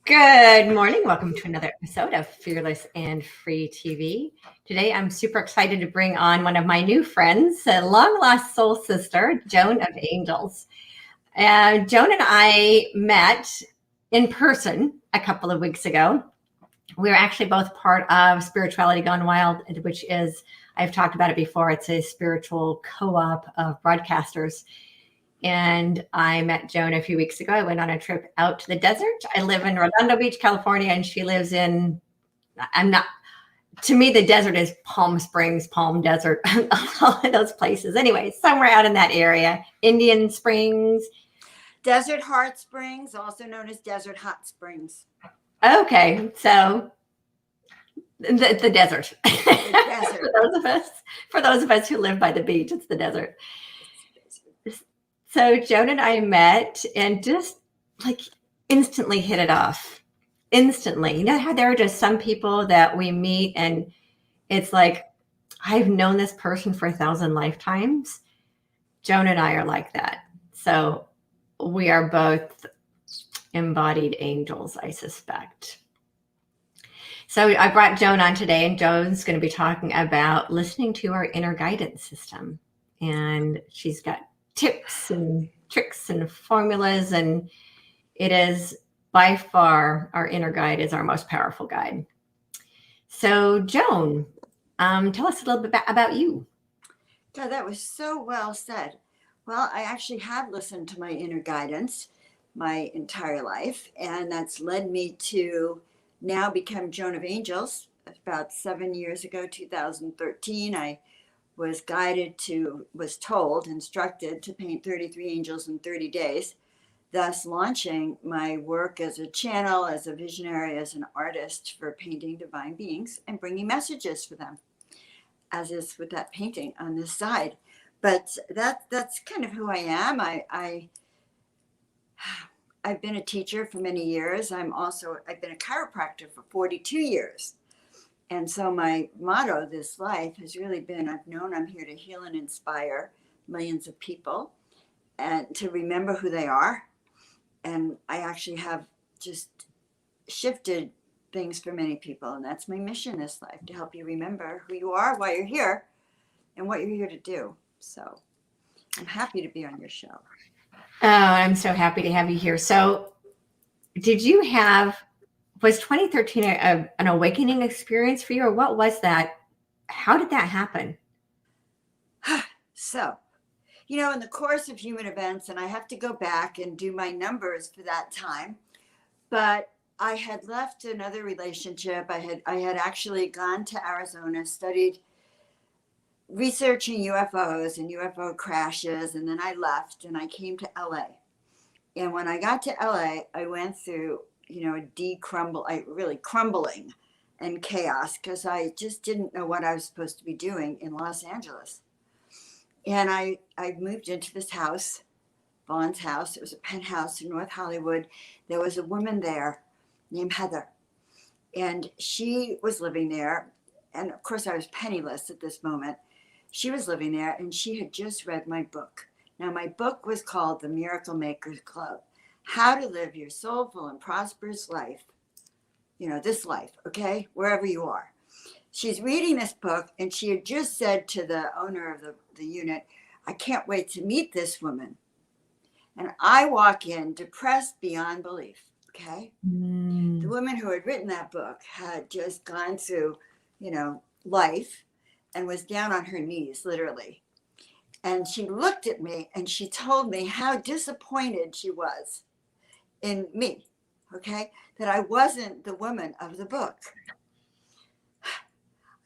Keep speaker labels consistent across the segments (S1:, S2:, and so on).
S1: Good morning. Welcome to another episode of Fearless and Free TV. Today, I'm super excited to bring on one of my new friends, a long lost soul sister, Joan of Angels. Joan and I met in person a couple of weeks ago. We were actually both part of Spirituality Gone Wild, which is, I've talked about it before, it's a spiritual co op of broadcasters. And I met Joan a few weeks ago. I went on a trip out to the desert. I live in Redondo Beach, California, and she lives to me, the desert is Palm Springs, Palm Desert, all of those places. Anyway, somewhere out in that area, Indian Springs.
S2: Desert Hot Springs, also known as Desert Hot Springs.
S1: Okay, so the desert.
S2: The desert.
S1: for those of us who live by the beach, it's the desert. So Joan and I met and just like instantly hit it off. Instantly. You know how there are just some people that we meet and it's like, I've known this person for 1,000 lifetimes. Joan and I are like that. So we are both embodied angels, I suspect. So I brought Joan on today, and Joan's going to be talking about listening to our inner guidance system. And she's got tips and tricks and formulas, and it is by far our inner guide is our most powerful guide. So Joan, tell us a little bit about you.
S2: God, that was so well said. Well, I actually have listened to my inner guidance my entire life, and that's led me to now become Joan of Angels. About 7 years ago, 2013, I was instructed to paint 33 angels in 30 days, thus launching my work as a channel, as a visionary, as an artist for painting divine beings and bringing messages for them, as is with that painting on this side. But that's kind of who I am. I've been a teacher for many years. I've been a chiropractor for 42 years. And so my motto this life has really been, I've known I'm here to heal and inspire millions of people and to remember who they are. And I actually have just shifted things for many people. And that's my mission this life, to help you remember who you are, why you're here, and what you're here to do. So I'm happy to be on your show.
S1: Oh, I'm so happy to have you here. So was 2013 an awakening experience for you, or what was that? How did that happen?
S2: So, in the course of human events, and I have to go back and do my numbers for that time, but I had left another relationship. I had actually gone to Arizona, studied researching UFOs and UFO crashes, and then I left and I came to LA. And when I got to LA, I went through, really crumbling and chaos, because I just didn't know what I was supposed to be doing in Los Angeles. And I moved into this house, Vaughn's house. It was a penthouse in North Hollywood. There was a woman there named Heather, and she was living there. And of course, I was penniless at this moment. She was living there, and she had just read my book. Now, my book was called The Miracle Makers Club: How to Live Your Soulful and Prosperous Life. This life, okay? Wherever you are. She's reading this book, and she had just said to the owner of the unit, I can't wait to meet this woman. And I walk in depressed beyond belief, okay? The woman who had written that book had just gone through, life and was down on her knees, literally. And she looked at me and she told me how disappointed she was in me, okay? That I wasn't the woman of the book.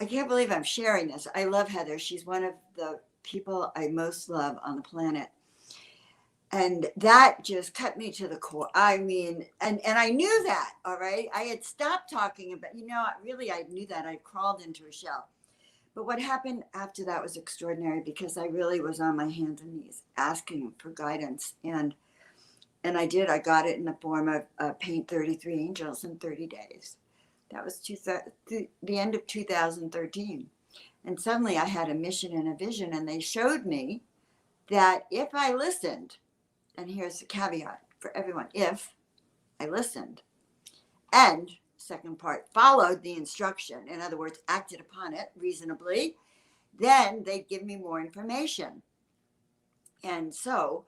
S2: I can't believe I'm sharing this. I love Heather. She's one of the people I most love on the planet. And that just cut me to the core. I mean, and I knew that, all right? I had stopped talking about, I knew that. I crawled into a shell. But what happened after that was extraordinary, because I really was on my hands and knees asking for guidance. And I did. I got it in the form of Paint 33 Angels in 30 days. That was the end of 2013. And suddenly I had a mission and a vision, and they showed me that if I listened, and here's the caveat for everyone, if I listened and second part, followed the instruction, in other words, acted upon it reasonably, then they'd give me more information. And so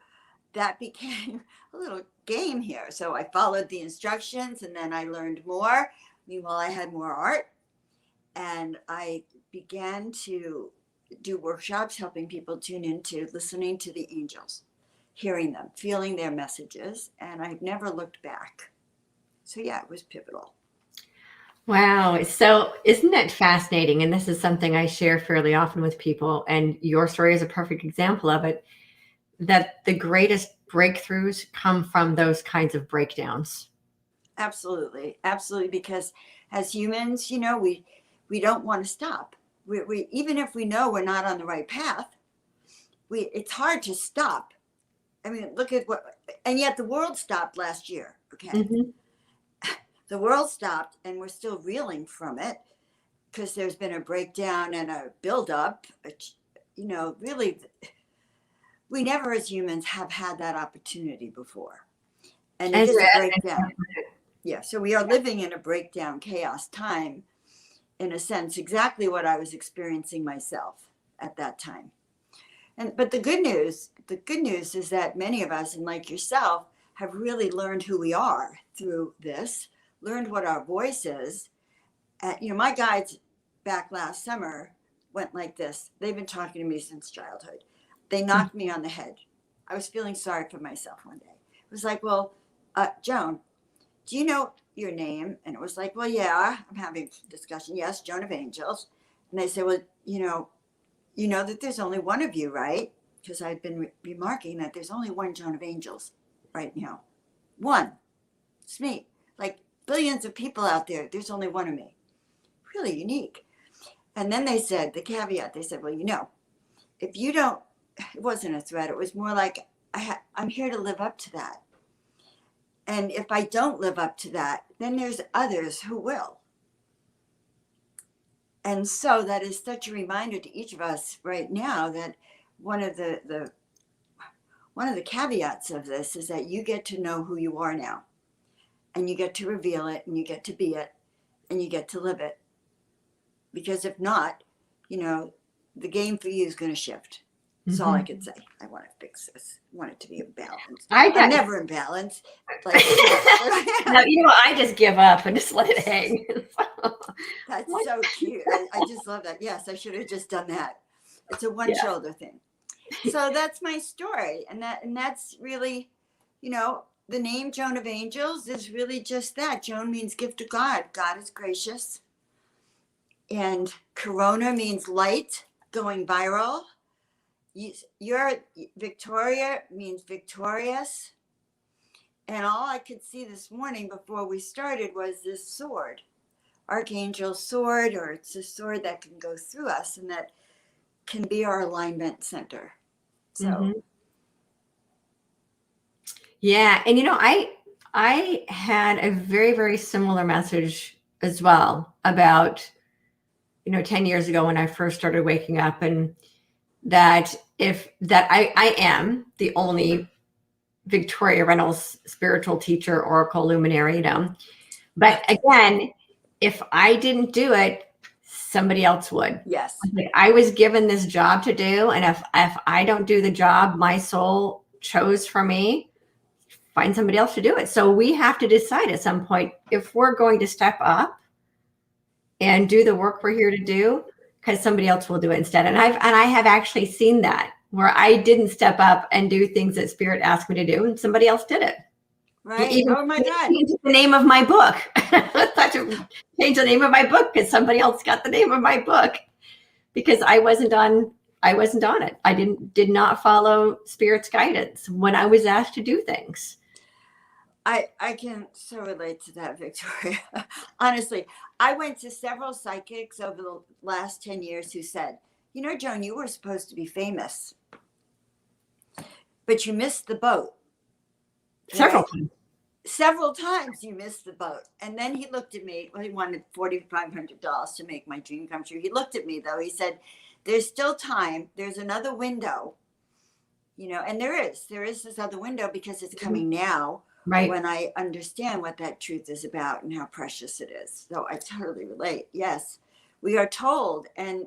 S2: that became a little game here. So I followed the instructions and then I learned more. Meanwhile, I had more art, and I began to do workshops helping people tune into listening to the angels, hearing them, feeling their messages. And I've never looked back. So yeah, it was pivotal.
S1: Wow. So isn't it fascinating? And this is something I share fairly often with people, and your story is a perfect example of it, that the greatest breakthroughs come from those kinds of breakdowns.
S2: Absolutely. Absolutely. Because as humans, you know, we don't want to stop. We even if we know we're not on the right path, it's hard to stop. I mean, look at what, and yet the world stopped last year. Okay.
S1: Mm-hmm.
S2: The world stopped and we're still reeling from it because there's been a breakdown and a buildup. You know, really, we never as humans have had that opportunity before. And it is a breakdown. Yeah. So we are living in a breakdown, chaos time, in a sense, exactly what I was experiencing myself at that time. But the good news is that many of us, and like yourself, have really learned who we are through this, learned what our voice is. You know, my guides back last summer went like this. They've been talking to me since childhood. They knocked me on the head. I was feeling sorry for myself one day. It was like, well, Joan, do you know your name? And it was like, well, yeah, I'm having a discussion. Yes, Joan of Angels. And they said, well, you know that there's only one of you, right? Because I've been remarking that there's only one Joan of Angels right now. One. It's me. Like billions of people out there, there's only one of me. Really unique. And then they said, the caveat, they said, well, you know, if you don't, it wasn't a threat. It was more like, I'm here to live up to that. And if I don't live up to that, then there's others who will. And so that is such a reminder to each of us right now that one of the caveats of this is that you get to know who you are now, and you get to reveal it, and you get to be it, and you get to live it. Because if not, you know, the game for you is going to shift. That's all I can say. I want to fix this. I want it to be in balance. I'm never in balance. Like,
S1: no, you know, I just give up and just let it hang.
S2: That's so cute. I just love that. Yes, I should have just done that. It's a one shoulder thing. So that's my story. And that's really, you know, the name Joan of Angels is really just that. Joan means gift of God. God is gracious. And Corona means light, going viral. Your Victoria means victorious. And all I could see this morning before we started was this sword, Archangel sword, or it's a sword that can go through us and that can be our alignment center. So,
S1: yeah. And, you know, I had a very, very similar message as well about, you know, 10 years ago when I first started waking up, and that I am the only Victoria Reynolds spiritual teacher, oracle, luminary, you know. But again, if I didn't do it, somebody else would.
S2: Yes.
S1: Like, I was given this job to do, and if I don't do the job my soul chose for me, find somebody else to do it. So we have to decide at some point if we're going to step up and do the work we're here to do, because somebody else will do it instead. And I have actually seen that, where I didn't step up and do things that Spirit asked me to do, and somebody else did it.
S2: Right. Oh my God.
S1: Changed the name of my book. I thought to change the name of my book because somebody else got the name of my book, because I wasn't on it. I did not follow Spirit's guidance when I was asked to do things.
S2: I can so relate to that, Victoria. Honestly, I went to several psychics over the last 10 years who said, you know, Joan, you were supposed to be famous, but you missed the boat. Several times you missed the boat. And then he looked at me. Well, he wanted $4,500 to make my dream come true. He looked at me, though. He said, there's still time. There's another window, you know, and there is this other window, because it's coming now,
S1: Right.
S2: when I understand what that truth is about and how precious it is. So I totally relate. Yes, we are told, and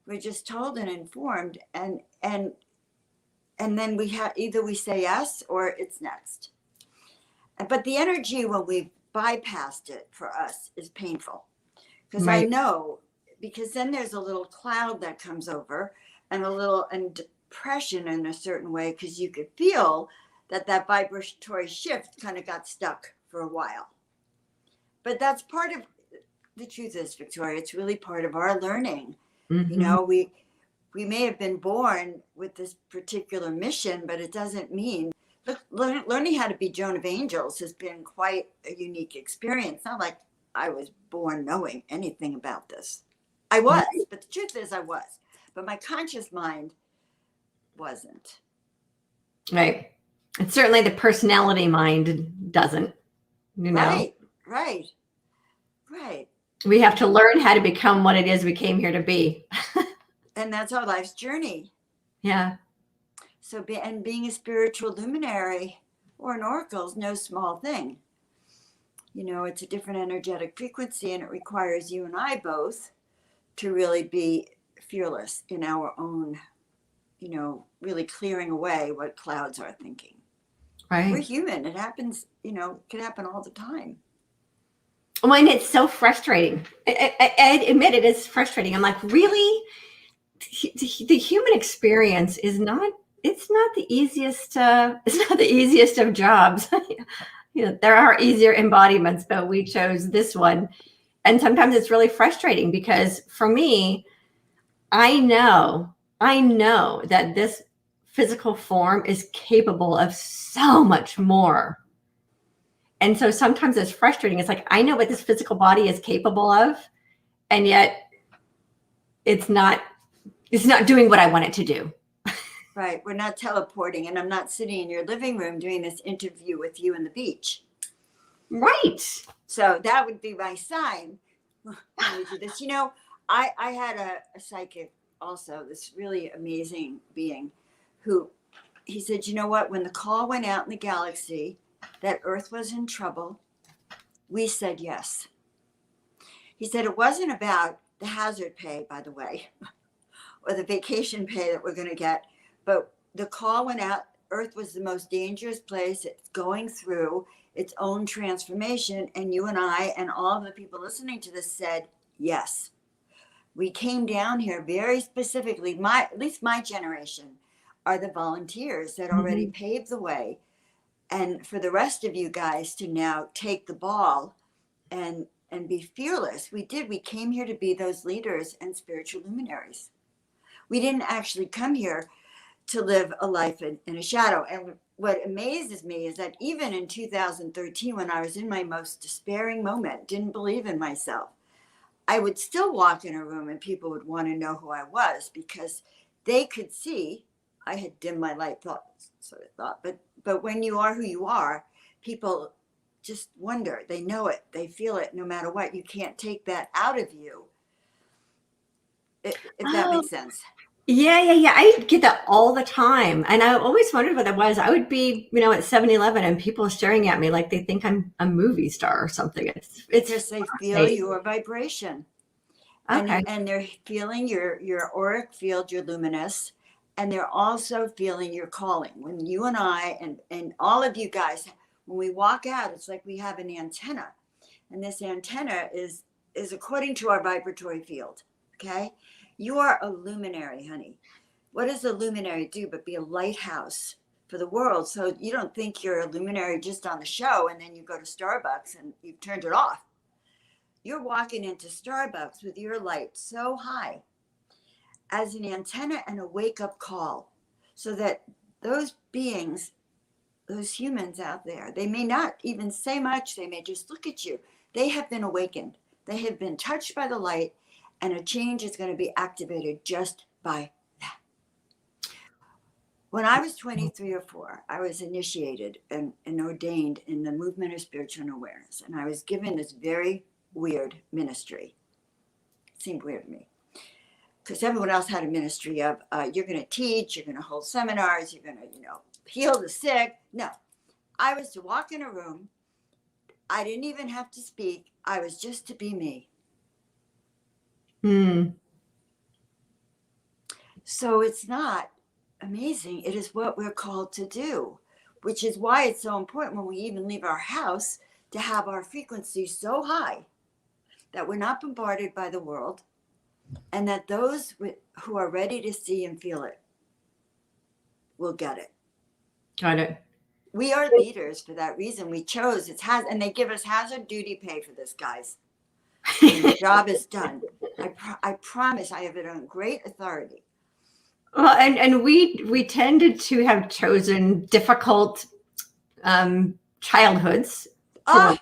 S2: we're just told and informed, and then we have either we say yes or it's next. But the energy when we bypassed it for us is painful, because I
S1: Right.
S2: know, because then there's a little cloud that comes over and a little and depression in a certain way, because you could feel that vibratory shift kind of got stuck for a while. But that's part of the truth is, Victoria, it's really part of our learning. You
S1: Hmm.
S2: know, we may have been born with this particular mission, but it doesn't mean learning how to be Joan of Angels has been quite a unique experience. Not like I was born knowing anything about this. I was, but the truth is I was. But my conscious mind wasn't.
S1: Right. And certainly the personality mind doesn't, you know.
S2: Right, right, right.
S1: We have to
S2: And
S1: learn how to become what it is we came here to be.
S2: and that's our life's journey.
S1: Yeah.
S2: So and being a spiritual luminary or an oracle is no small thing. You know, it's a different energetic frequency, and it requires you and I both to really be fearless in our own, you know, really clearing away what clouds are thinking. We're
S1: Right.
S2: human. It happens, you know, it can happen all the time.
S1: Well, and it's so frustrating. I admit it is frustrating. I'm like, really? The human experience is not, it's not the easiest, it's not the easiest of jobs. You know, there are easier embodiments, but we chose this one. And sometimes it's really frustrating because for me, I know, I know that this physical form is capable of so much more. And so sometimes it's frustrating. It's like, I know what this physical body is capable of, and yet it's not, it's not doing what I want it to do.
S2: Right. We're not teleporting, and I'm not sitting in your living room doing this interview with you on the beach.
S1: Right.
S2: So that would be my sign when we do this. You know, I had a psychic also, this really amazing being who he said, you know what, when the call went out in the galaxy that Earth was in trouble, we said yes. He said it wasn't about the hazard pay, by the way, or the vacation pay that we're going to get, but the call went out. Earth was the most dangerous place. It's going through its own transformation. And you and I and all of the people listening to this said yes. We came down here very specifically, at least my generation are the volunteers that already
S1: Mm-hmm.
S2: paved the way. And for the rest of you guys to now take the ball and be fearless. We did. We came here to be those leaders and spiritual luminaries. We didn't actually come here to live a life in a shadow. And what amazes me is that even in 2013, when I was in my most despairing moment, didn't believe in myself, I would still walk in a room and people would want to know who I was, because they could see I had dimmed my light, sort of thought. But when you are who you are, people just wonder. They know it. They feel it no matter what. You can't take that out of you, if that
S1: Oh,
S2: makes sense.
S1: yeah, yeah, yeah. I get that all the time. And I always wondered what that was. I would be, you know, at 7-Eleven and people are staring at me like they think I'm a movie star or something. It's
S2: Because they feel
S1: fascinating.
S2: your vibration.
S1: Okay.
S2: And they're feeling your auric field, your luminous, and they're also feeling your calling. When you and I and all of you guys, when we walk out, it's like we have an antenna, and this antenna is according to our vibratory field. Okay, you are a luminary, honey. What does a luminary do but be a lighthouse for the world? So you don't think you're a luminary just on the show and then you go to Starbucks and you've turned it off. You're walking into Starbucks with your light so high as an antenna and a wake up call, so that those beings, those humans out there, they may not even say much, they may just look at you. They have been awakened, they have been touched by the light, and a change is going to be activated just by that. When I was 23 or 4, I was initiated and ordained in the movement of spiritual awareness, and I was given this very weird ministry. It seemed weird to me, because everyone else had a ministry of you're going to teach, you're going to hold seminars, you're going to, you know, heal the sick. No, I was to walk in a room. I didn't even have to speak. I was just to be me.
S1: Hmm.
S2: So it's not amazing. It is what we're called to do, which is why it's so important when we even leave our house to have our frequency so high that we're not bombarded by the world, and that those who are ready to see and feel it will get it.
S1: Got it.
S2: We are leaders for that reason. We chose and they give us hazard duty pay for this, guys. And the job is done. I promise I have it on great authority.
S1: Well, and we tended to have chosen difficult childhoods.
S2: Ah,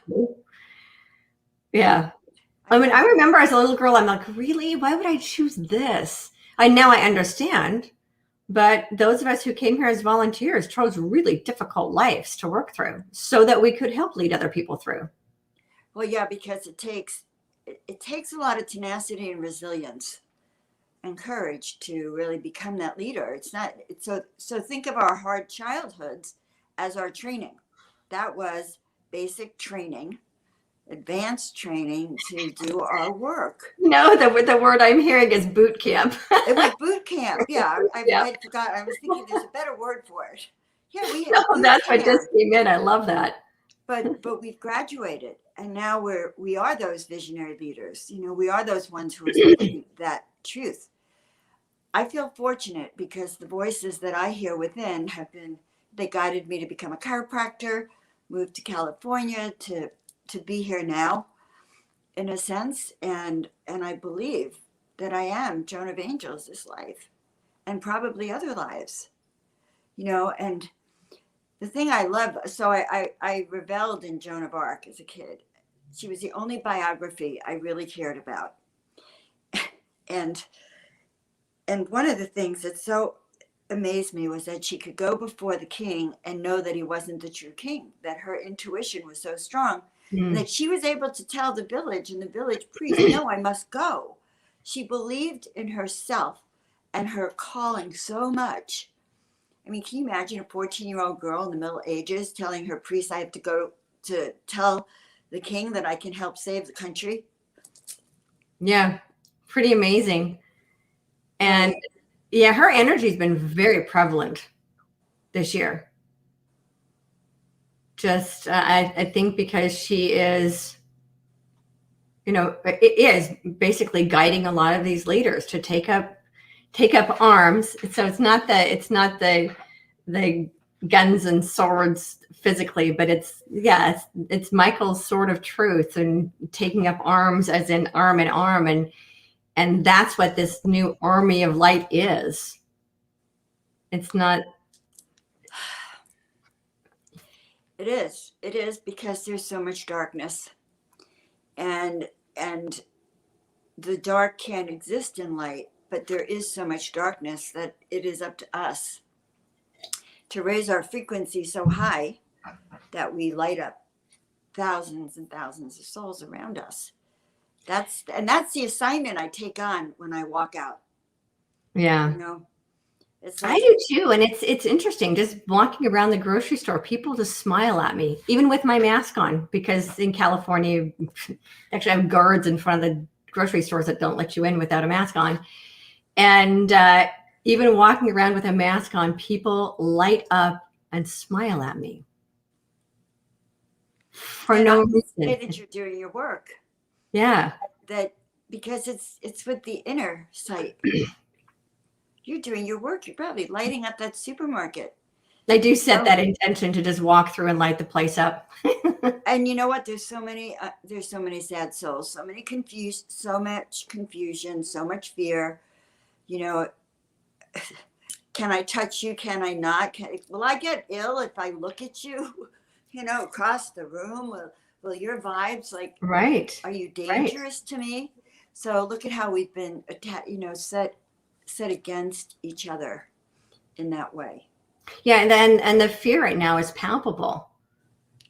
S1: Yeah. I mean, I remember as a little girl, I'm like, really? Why would I choose this? Now I understand. But those of us who came here as volunteers chose really difficult lives to work through so that we could help lead other people through.
S2: Well, yeah, because it takes a lot of tenacity and resilience and courage to really become that leader. It's not so think of our hard childhoods as our training. That was basic training, advanced training to do our work.
S1: No, the word I'm hearing is boot camp.
S2: It was boot camp. Yeah,
S1: Yeah.
S2: I forgot. I was thinking there's a better word for it. Yeah, we had
S1: No,
S2: boot
S1: that's
S2: camp.
S1: what just came in. I love that.
S2: But we've graduated, and now we are those visionary leaders. You know, we are those ones who are speaking that truth. I feel fortunate because the voices that I hear within they guided me to become a chiropractor, moved to California to be here now, in a sense, and I believe that I am Joan of Angels this life, and probably other lives, you know. And the thing I love, so I reveled in Joan of Arc as a kid. She was the only biography I really cared about, and one of the things that so amazed me was that she could go before the king and know that he wasn't the true king, that her intuition was so strong, and that she was able to tell the village and the village priest, no, I must go. She believed in herself and her calling so much. I mean, can you imagine a 14-year-old girl in the Middle Ages telling her priest, I have to go to tell the king that I can help save the country?
S1: Yeah, pretty amazing. And yeah, her energy has been very prevalent this year. Just, I think because she is, you know, it is basically guiding a lot of these leaders to take up arms. So it's not the guns and swords physically, but it's Michael's sword of truth and taking up arms as in arm in arm, and that's what this new army of light is. It's not.
S2: It is because there's so much darkness, and the dark can't exist in light, but there is so much darkness that it is up to us to raise our frequency so high that we light up thousands and thousands of souls around us. That's the assignment I take on when I walk out.
S1: Yeah.
S2: You know, it's
S1: I do too. And it's interesting just walking around the grocery store, people just smile at me, even with my mask on, because in California, actually I have guards in front of the grocery stores that don't let you in without a mask on. And even walking around with a mask on, people light up and smile at me for no reason.
S2: Say that you're doing your work.
S1: Yeah.
S2: That because it's with the inner sight. You're doing your work. You're probably lighting up that supermarket.
S1: I do set that intention to just walk through and light the place up.
S2: And you know what? There's so many sad souls, so much confusion, so much fear. You know, can I touch you? Can I not? Will I get ill if I look at you? You know, across the room. Will your vibes
S1: Right?
S2: Are you dangerous to me? So look at how we've been, set against each other in that way.
S1: Yeah, and the fear right now is palpable.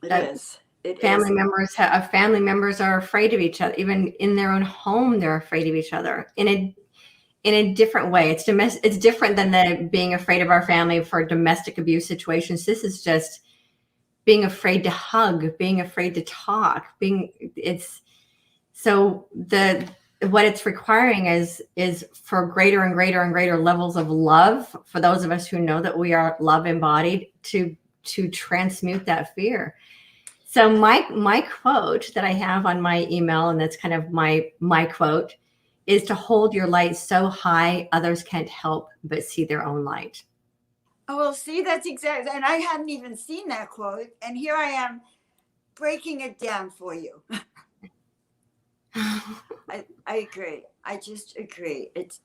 S2: It is.
S1: Family members are afraid of each other. Even in their own home, they're afraid of each other in a different way. It's different than being afraid of our family for domestic abuse situations. This is just being afraid to hug, being afraid to talk, it's so the what it's requiring is for greater and greater and greater levels of love for those of us who know that we are love embodied to transmute that fear. So my quote that I have on my email, and that's kind of my quote, is to hold your light so high others can't help but see their own light.
S2: Oh, well, see, that's exactly, and I hadn't even seen that quote, and here I am breaking it down for you. I agree. I just agree. It's,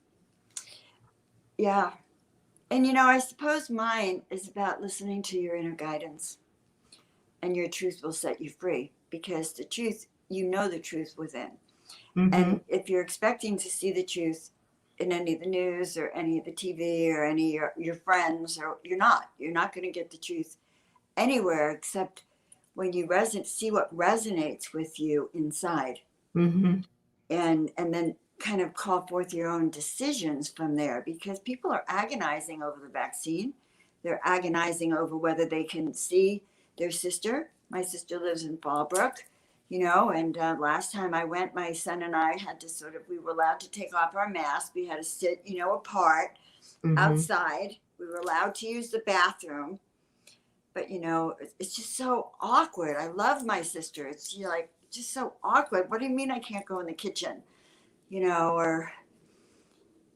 S2: yeah. And I suppose mine is about listening to your inner guidance, and your truth will set you free, because the truth, the truth within.
S1: Mm-hmm.
S2: And if you're expecting to see the truth in any of the news or any of the TV or any of your friends, or you're not going to get the truth anywhere except when you see what resonates with you inside.
S1: Mm-hmm.
S2: And then kind of call forth your own decisions from there, because people are agonizing over the vaccine. They're agonizing over whether they can see their sister. My sister lives in Fallbrook, and last time I went, my son and I had to we were allowed to take off our masks. We had to sit, apart,
S1: Mm-hmm.
S2: outside. We were allowed to use the bathroom. But, it's just so awkward. I love my sister. It's just so awkward. What do you mean I can't go in the kitchen? Or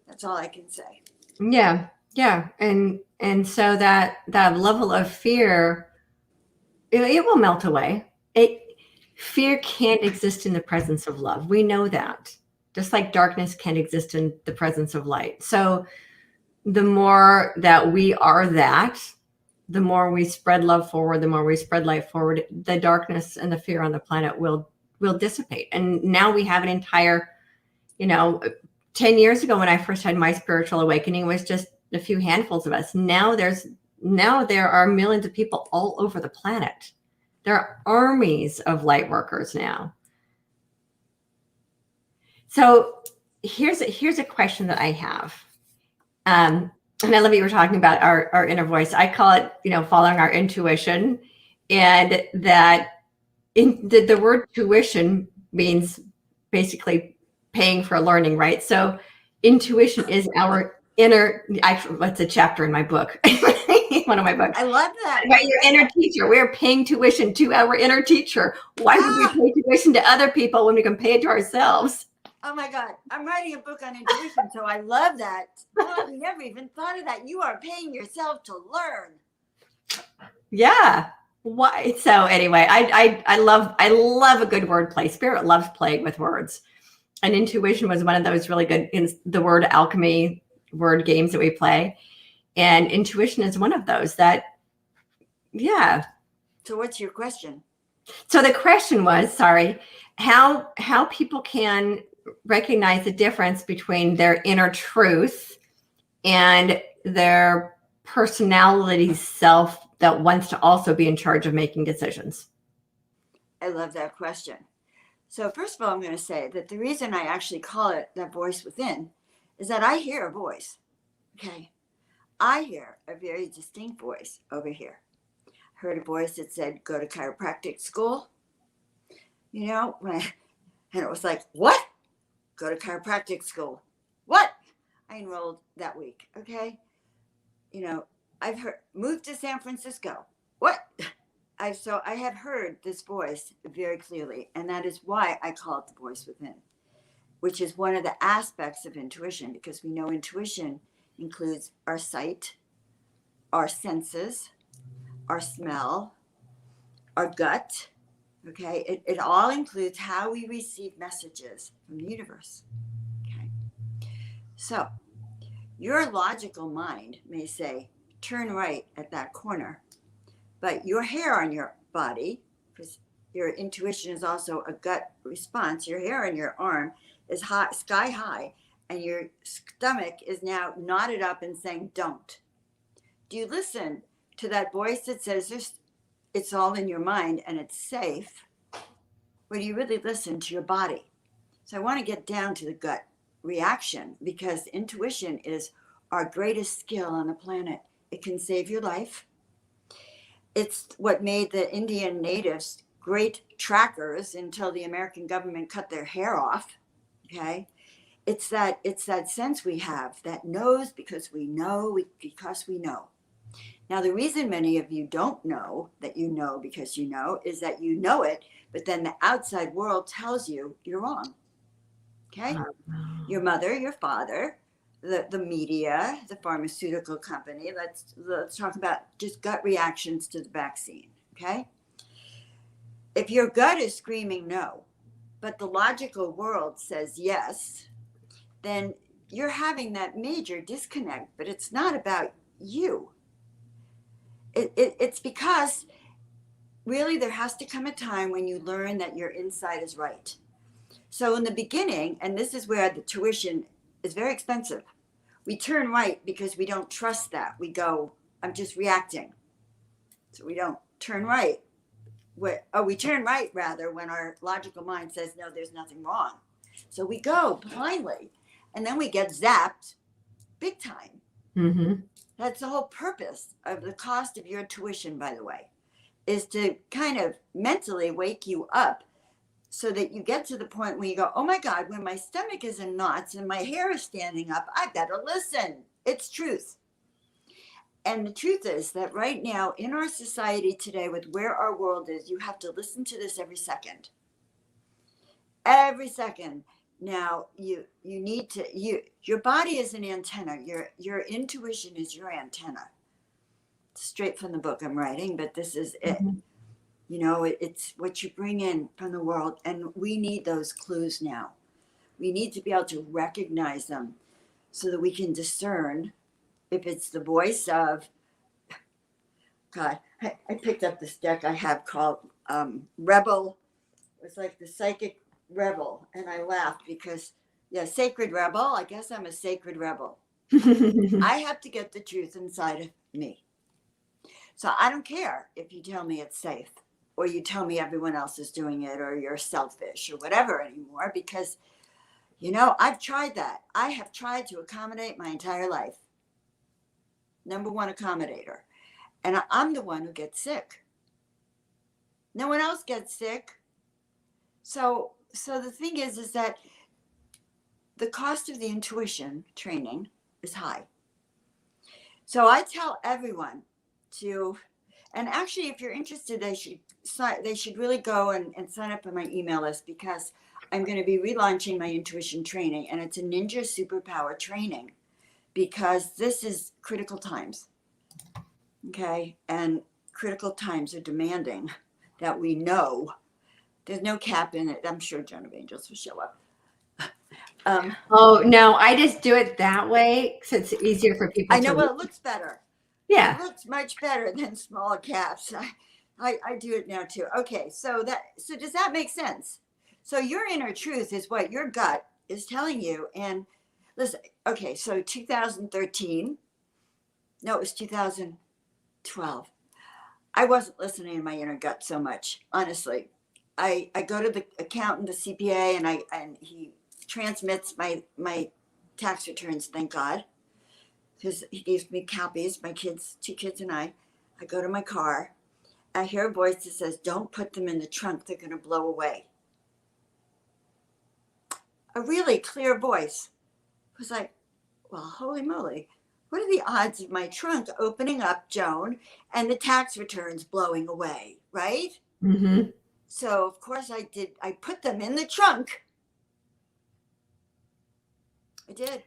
S2: that's all I can say.
S1: Yeah. Yeah. And so that level of fear, it will melt away. Fear can't exist in the presence of love. We know that. Just like darkness can't exist in the presence of light. So the more that we are that, the more we spread love forward, the more we spread light forward, the darkness and the fear on the planet will dissipate. And now we have an entire, 10 years ago when I first had my spiritual awakening, it was just a few handfuls of us. Now there are millions of people all over the planet. There are armies of light workers now. So here's a question that I have. And I love you were talking about our inner voice. I call it, following our intuition. And that the word tuition means basically paying for learning, right? So intuition is our inner, actually, what's a chapter in my book? One of my books.
S2: I love that.
S1: About your inner teacher. We're paying tuition to our inner teacher. Why would we pay tuition to other people when we can pay it to ourselves?
S2: Oh my God. I'm writing a book on intuition, so I love that. Oh, I've never even thought of that. You are paying yourself to learn.
S1: Yeah. Why? So anyway, I love a good wordplay. Spirit loves playing with words. And intuition was one of those really good in the word alchemy word games that we play. And intuition is one of those that, yeah.
S2: So what's your question?
S1: So the question was, how people can recognize the difference between their inner truth and their personality self that wants to also be in charge of making decisions.
S2: I love that question. So first of all, I'm going to say that the reason I actually call it that voice within is that I hear a voice. Okay. I hear a very distinct voice over here. I heard a voice that said, go to chiropractic school. And it was like, what? Go to chiropractic school. What? I enrolled that week. Okay. I've heard moved to San Francisco. What? I have heard this voice very clearly, and that is why I call it the voice within, which is one of the aspects of intuition, because we know intuition includes our sight, our senses, our smell, our gut. Okay, it all includes how we receive messages from the universe. Okay, so your logical mind may say, turn right at that corner, but your hair on your body, because your intuition is also a gut response, your hair on your arm is high, sky high, and your stomach is now knotted up and saying, don't. Do you listen to that voice that says it's all in your mind and it's safe? Or do you really listen to your body? So I want to get down to the gut reaction, because intuition is our greatest skill on the planet. It can save your life. It's what made the Indian natives great trackers until the American government cut their hair off. Okay. It's that sense we have that knows because we know because we know. Now, the reason many of you don't know that you know because you know is that you know it, but then the outside world tells you you're wrong. Okay? Your mother, your father, the media, the pharmaceutical company. Let's talk about just gut reactions to the vaccine. Okay? If your gut is screaming no, but the logical world says yes, then you're having that major disconnect, but it's not about you. It's because really there has to come a time when you learn that your inside is right. So in the beginning, and this is where the tuition is very expensive, we turn right because we don't trust that. We go, I'm just reacting. So we don't turn right. We turn right rather when our logical mind says, no, there's nothing wrong. So we go blindly and then we get zapped big time.
S1: Mm-hmm.
S2: That's the whole purpose of the cost of your tuition, by the way, is to kind of mentally wake you up so that you get to the point where you go, oh my God, when my stomach is in knots and my hair is standing up, I better listen. It's truth. And the truth is that right now in our society today, with where our world is, you have to listen to this every second. Every second. Now you need to your body is an antenna. Your intuition is your antenna. Straight from the book I'm writing, but this is it.
S1: Mm-hmm.
S2: You know, it's what you bring in from the world, and we need those clues now. We need to be able to recognize them so that we can discern if it's the voice of God. I picked up this deck I have called Rebel. It's like the psychic rebel, and I laughed because, yeah, sacred rebel. I guess I'm a sacred rebel. I have to get the truth inside of me. So I don't care if you tell me it's safe or you tell me everyone else is doing it or you're selfish or whatever anymore, because, you know, I've tried that. I have tried to accommodate my entire life. Number one accommodator. And I'm the one who gets sick. No one else gets sick. So the thing is that the cost of the intuition training is high. So I tell everyone to, and actually, if you're interested, they should really go and sign up on my email list, because I'm going to be relaunching my intuition training, and it's a ninja superpower training, because this is critical times. Okay, and critical times are demanding that we know. There's no cap in it. I'm sure Joan of Angels will show up.
S1: Oh no, I just do it that way because it's easier for people
S2: I know,
S1: to
S2: well, it looks better.
S1: Yeah.
S2: It looks much better than small caps. I do it now too. Okay, so does that make sense? So your inner truth is what your gut is telling you. And listen, okay, so 2013, no, it was 2012. I wasn't listening to my inner gut so much, honestly. I go to the accountant, the CPA, and he transmits my tax returns, thank God, because he gives me copies, my kids, 2 kids and I go to my car. I hear a voice that says, don't put them in the trunk, they're going to blow away. A really clear voice. I was like, well, holy moly, what are the odds of my trunk opening up, Joan, and the tax returns blowing away, right?
S1: Mm-hmm.
S2: So of course I did. I put them in the trunk. I did.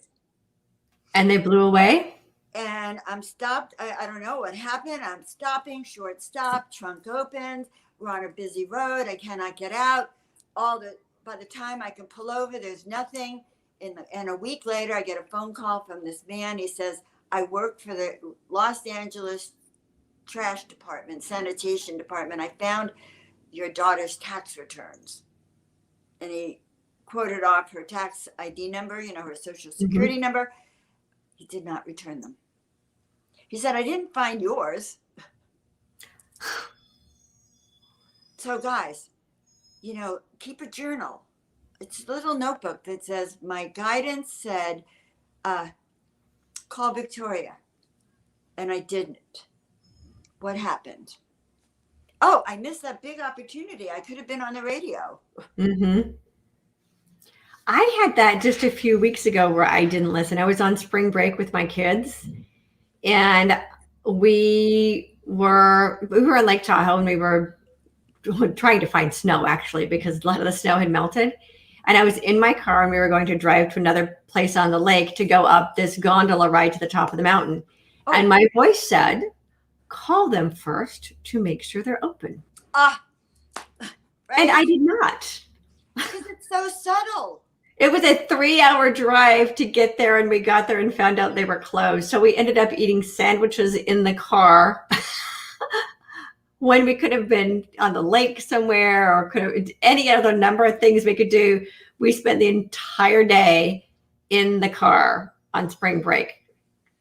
S1: And they blew away?
S2: And I'm stopped. I don't know what happened. I'm stopping, short stop, trunk opened. We're on a busy road. I cannot get out. By the time I can pull over, there's nothing. And a week later, I get a phone call from this man. He says, I work for the Los Angeles trash department, sanitation department. I found your daughter's tax returns. And he quoted off her tax ID number, her social security number. He did not return them. He said, I didn't find yours. So guys, keep a journal. It's a little notebook that says, my guidance said, call Victoria. And I didn't. What happened? Oh, I missed that big opportunity. I could have been on the radio.
S1: Hmm. I had that just a few weeks ago where I didn't listen. I was on spring break with my kids, and we were in Lake Tahoe, and we were trying to find snow actually because a lot of the snow had melted. And I was in my car and we were going to drive to another place on the lake to go up this gondola ride to the top of the mountain. And
S2: Oh,
S1: my voice said, call them first to make sure they're open.
S2: ah,
S1: And
S2: right.
S1: I did not.
S2: Because it's so subtle.
S1: It was a 3-hour drive to get there, and we got there and found out they were closed. So we ended up eating sandwiches in the car when we could have been on the lake somewhere or could have any other number of things we could do. We spent the entire day in the car on spring break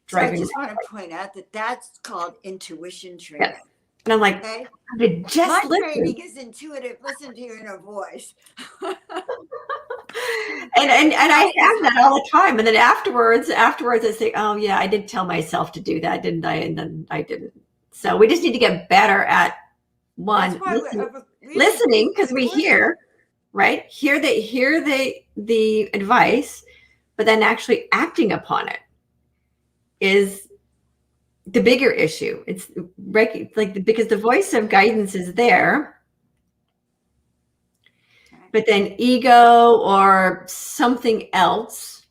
S2: So I
S1: driving.
S2: just want to point out that that's called intuition training.
S1: Yes. And I'm like,
S2: Okay.
S1: I did just
S2: My
S1: listen.
S2: training is intuitive. Listen to your inner voice.
S1: And I have that all the time. And then afterwards I say, oh yeah, I did tell myself to do that, didn't I? And then I didn't. So we just need to get better at
S2: That's
S1: one,
S2: why
S1: listening, because we hear, right? Hear the advice, but then actually acting upon it is the bigger issue. It's like because the voice of guidance is there, but then ego or something else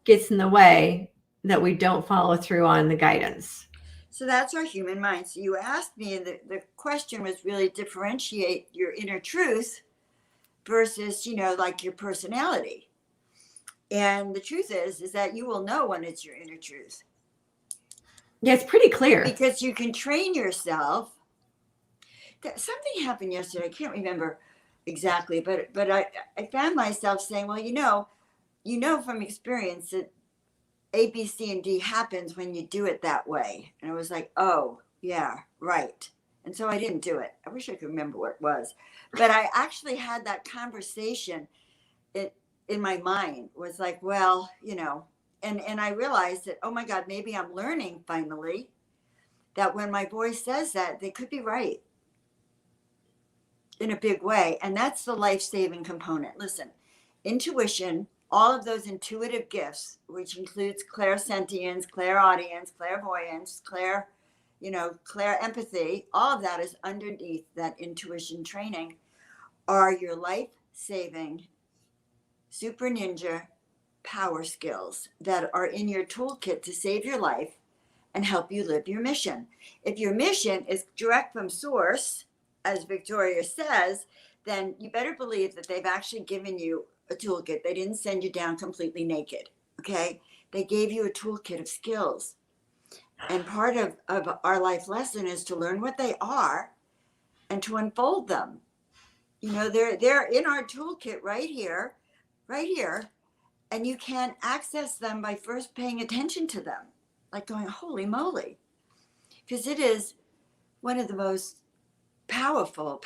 S1: gets in the way that we don't follow through on the guidance.
S2: So that's our human mind. So you asked me, and the question was really differentiate your inner truth versus, like your personality. And the truth is that you will know when it's your inner truth.
S1: Yeah, it's pretty clear.
S2: Because you can train yourself. Something happened yesterday. I can't remember exactly, but I found myself saying, well, you know from experience that A, B, C, and D happens when you do it that way. And I was like, oh, yeah, right. And so I didn't do it. I wish I could remember what it was. But I actually had that conversation in my mind was like, well, and I realized that, oh my God, maybe I'm learning finally that when my voice says that, they could be right in a big way. And that's the life-saving component. Listen, intuition, all of those intuitive gifts, which includes clairsentience, clairaudience, clairvoyance, clair empathy, all of that is underneath that intuition training, are your life-saving super ninja power skills that are in your toolkit to save your life and help you live your mission. If your mission is direct from source, as Victoria says, then you better believe that they've actually given you a toolkit. They didn't send you down completely naked, okay? They gave you a toolkit of skills. And part of our life lesson is to learn what they are and to unfold them. They're in our toolkit right here, and you can access them by first paying attention to them, like going, holy moly, because it is one of the most powerful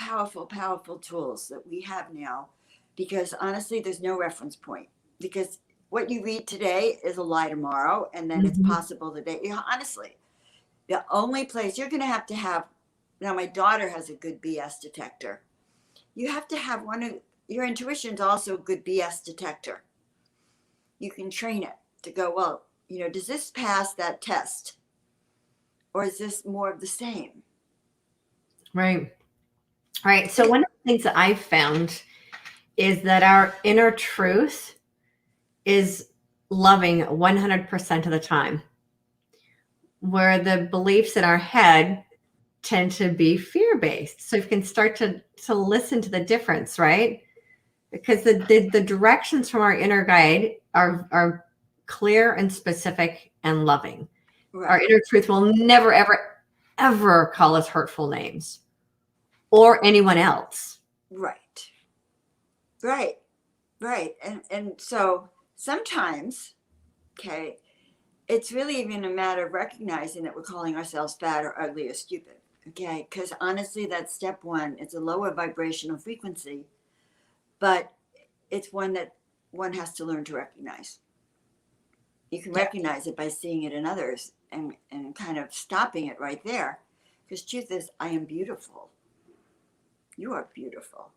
S2: tools that we have now, because honestly, there's no reference point, because what you read today is a lie tomorrow, and then it's possible the day, honestly, the only place you're going to have, now my daughter has a good BS detector. You have to have your intuition's also a good BS detector. You can train it to go, well, does this pass that test? Or is this more of the same?
S1: Right. Right. So one of the things that I've found is that our inner truth is loving 100% of the time, where the beliefs in our head tend to be fear-based. So you can start to listen to the difference, right? Because the directions from our inner guide are clear and specific and loving. Right. Our inner truth will never, ever, ever call us hurtful names or anyone else.
S2: Right. And so sometimes, okay, it's really even a matter of recognizing that we're calling ourselves fat or ugly or stupid. Okay, because honestly, that's step one. It's a lower vibrational frequency, but it's one that one has to learn to recognize. You can recognize it by seeing it in others and kind of stopping it right there. Because truth is, I am beautiful. You are beautiful.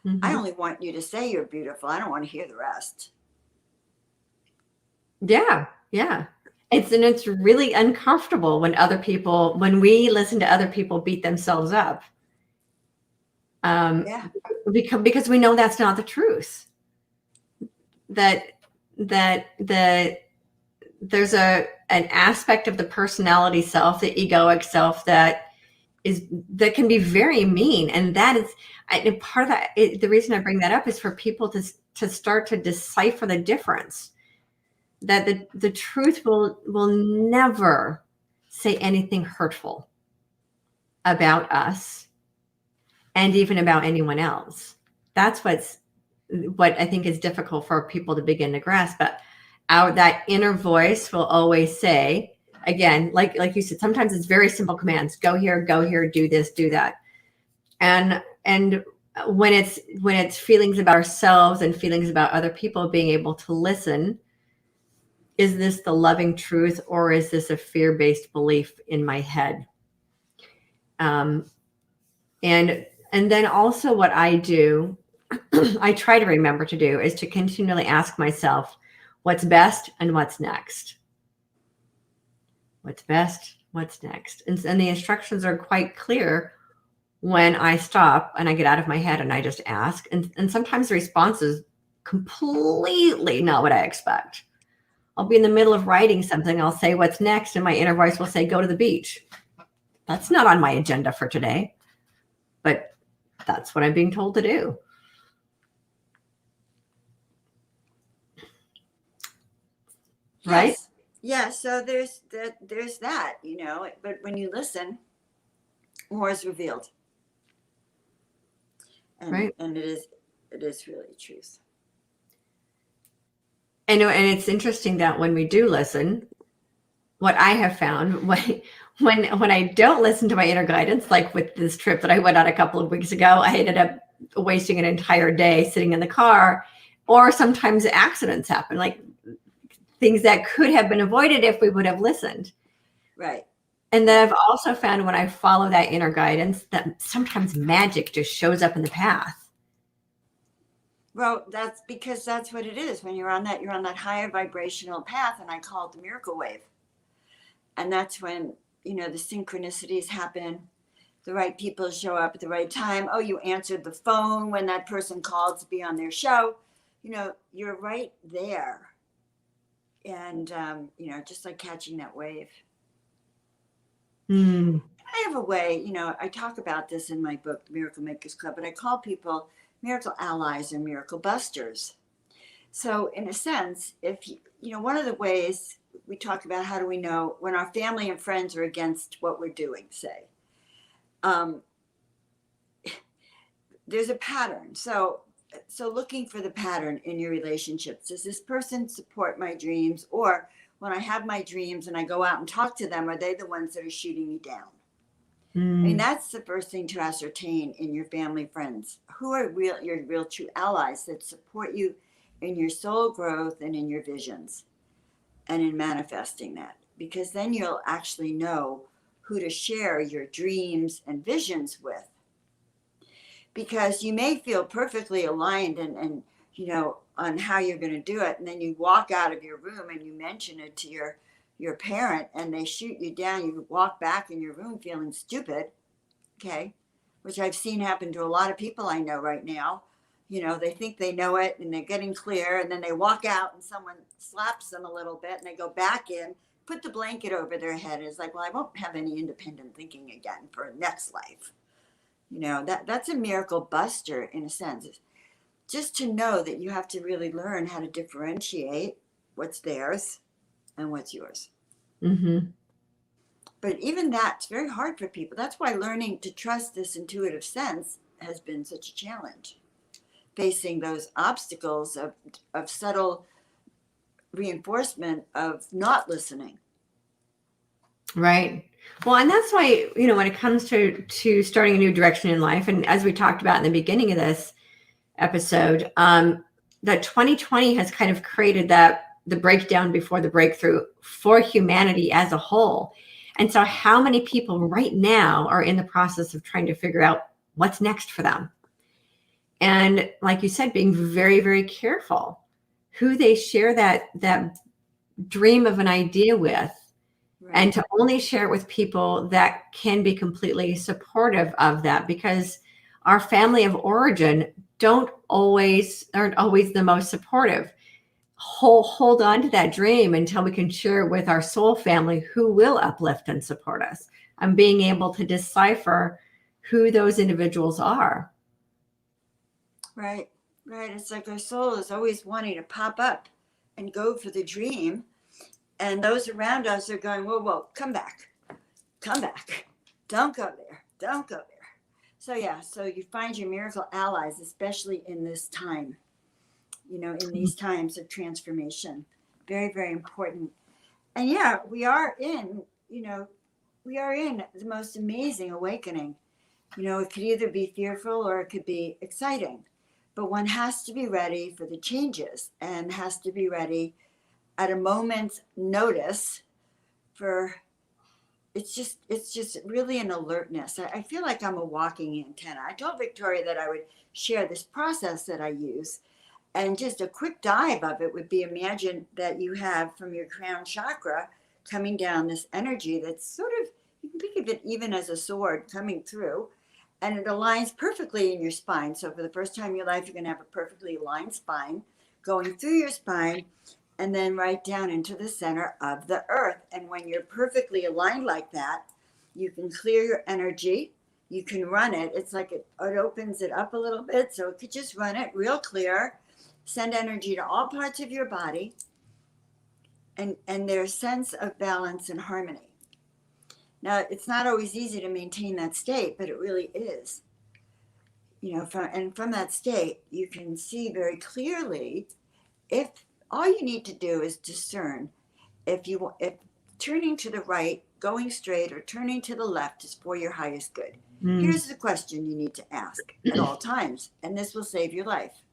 S2: I
S1: Mhm.
S2: only want you to say you're beautiful. I don't want to hear the rest.
S1: Yeah, yeah. It's really uncomfortable when we listen to other people beat themselves up, um,
S2: Yeah.
S1: because we know that's not the truth. That that there's an aspect of the personality self, the egoic self, that can be very mean, and that is and part of that. The reason I bring that up is for people to start to decipher the difference. That the truth will never say anything hurtful about us and even about anyone else. That's what I think is difficult for people to begin to grasp. But that inner voice will always say, again, like you said, sometimes it's very simple commands: go here, do this, do that. And when it's feelings about ourselves and feelings about other people, being able to listen, is this the loving truth, or is this a fear-based belief in my head? Um, and then also what I do, I try to remember to do, is to continually ask myself, what's best and what's next? What's best? What's next? And the instructions are quite clear when I stop and I get out of my head and I just ask. And sometimes the response is completely not what I expect. I'll be in the middle of writing something. I'll say, what's next? And my inner voice will say, go to the beach. That's not on my agenda for today, but that's what I'm being told to do. Right?
S2: Yes. Yeah. So there's that, but when you listen, more is revealed. And
S1: Right.
S2: it is really truth.
S1: I know. And it's interesting that when we do listen, what I have found when I don't listen to my inner guidance, like with this trip that I went on a couple of weeks ago, I ended up wasting an entire day sitting in the car, or sometimes accidents happen, like things that could have been avoided if we would have listened.
S2: Right.
S1: And then I've also found when I follow that inner guidance that sometimes magic just shows up in the path.
S2: Well, that's because that's what it is. When you're on that higher vibrational path, and I call it the miracle wave. And that's when, the synchronicities happen. The right people show up at the right time. Oh, you answered the phone when that person called to be on their show. You're right there. And, just like catching that wave.
S1: Mm.
S2: I have a way, I talk about this in my book, Miracle Makers Club, but I call people miracle allies and miracle busters. So, in a sense, if one of the ways we talk about, how do we know when our family and friends are against what we're doing, say, um, there's a pattern. So looking for the pattern in your relationships. Does this person support my dreams? Or when I have my dreams and I go out and talk to them, are they the ones that are shooting me down? I mean,
S1: Mm.
S2: that's the first thing to ascertain in your family, friends. Who are your real true allies that support you in your soul growth and in your visions and in manifesting that? Because then you'll actually know who to share your dreams and visions with. Because you may feel perfectly aligned and on how you're going to do it, and then you walk out of your room and you mention it to your parent and they shoot you down. You walk back in your room feeling stupid. Okay, which I've seen happen to a lot of people I know right now. They think they know it and they're getting clear, and then they walk out and someone slaps them a little bit and they go back in, put the blanket over their head, and it's like, well, I won't have any independent thinking again for next life. That's a miracle buster in a sense. It's just to know that you have to really learn how to differentiate what's theirs and what's yours.
S1: Mm-hmm.
S2: But even that's very hard for people. That's why learning to trust this intuitive sense has been such a challenge. Facing those obstacles of subtle reinforcement of not listening.
S1: Right. Well, and that's why, when it comes to starting a new direction in life, and as we talked about in the beginning of this episode, that 2020 has kind of created the breakdown before the breakthrough for humanity as a whole. And so how many people right now are in the process of trying to figure out what's next for them. And like you said, being very, very careful who they share that dream of an idea with,
S2: Right.
S1: and to only share it with people that can be completely supportive of that, because our family of origin aren't always the most supportive. Hold on to that dream until we can share it with our soul family who will uplift and support us, and being able to decipher who those individuals are.
S2: Right. Right. It's like our soul is always wanting to pop up and go for the dream. And those around us are going, whoa, whoa, come back. Come back. Don't go there. Don't go there. So, yeah, so you find your miracle allies, especially in this time, in these times of transformation. Very, very important. And yeah, we are in the most amazing awakening. It could either be fearful or it could be exciting. But one has to be ready for the changes and has to be ready at a moment's notice for it's just really an alertness. I feel like I'm a walking antenna. I told Victoria that I would share this process that I use, and just a quick dive of it would be, imagine that you have from your crown chakra coming down this energy that's sort of, you can think of it even as a sword coming through, and it aligns perfectly in your spine. So for the first time in your life, you're going to have a perfectly aligned spine going through your spine and then right down into the center of the earth. And when you're perfectly aligned like that, you can clear your energy. You can run it. It's like it opens it up a little bit. So it could just run it real clear, send energy to all parts of your body, and their sense of balance and harmony. Now, it's not always easy to maintain that state, but it really is. From that state, you can see very clearly if all you need to do is discern if turning to the right, going straight, or turning to the left is for your highest good. Here's the question you need to ask at all times, and this will save your life.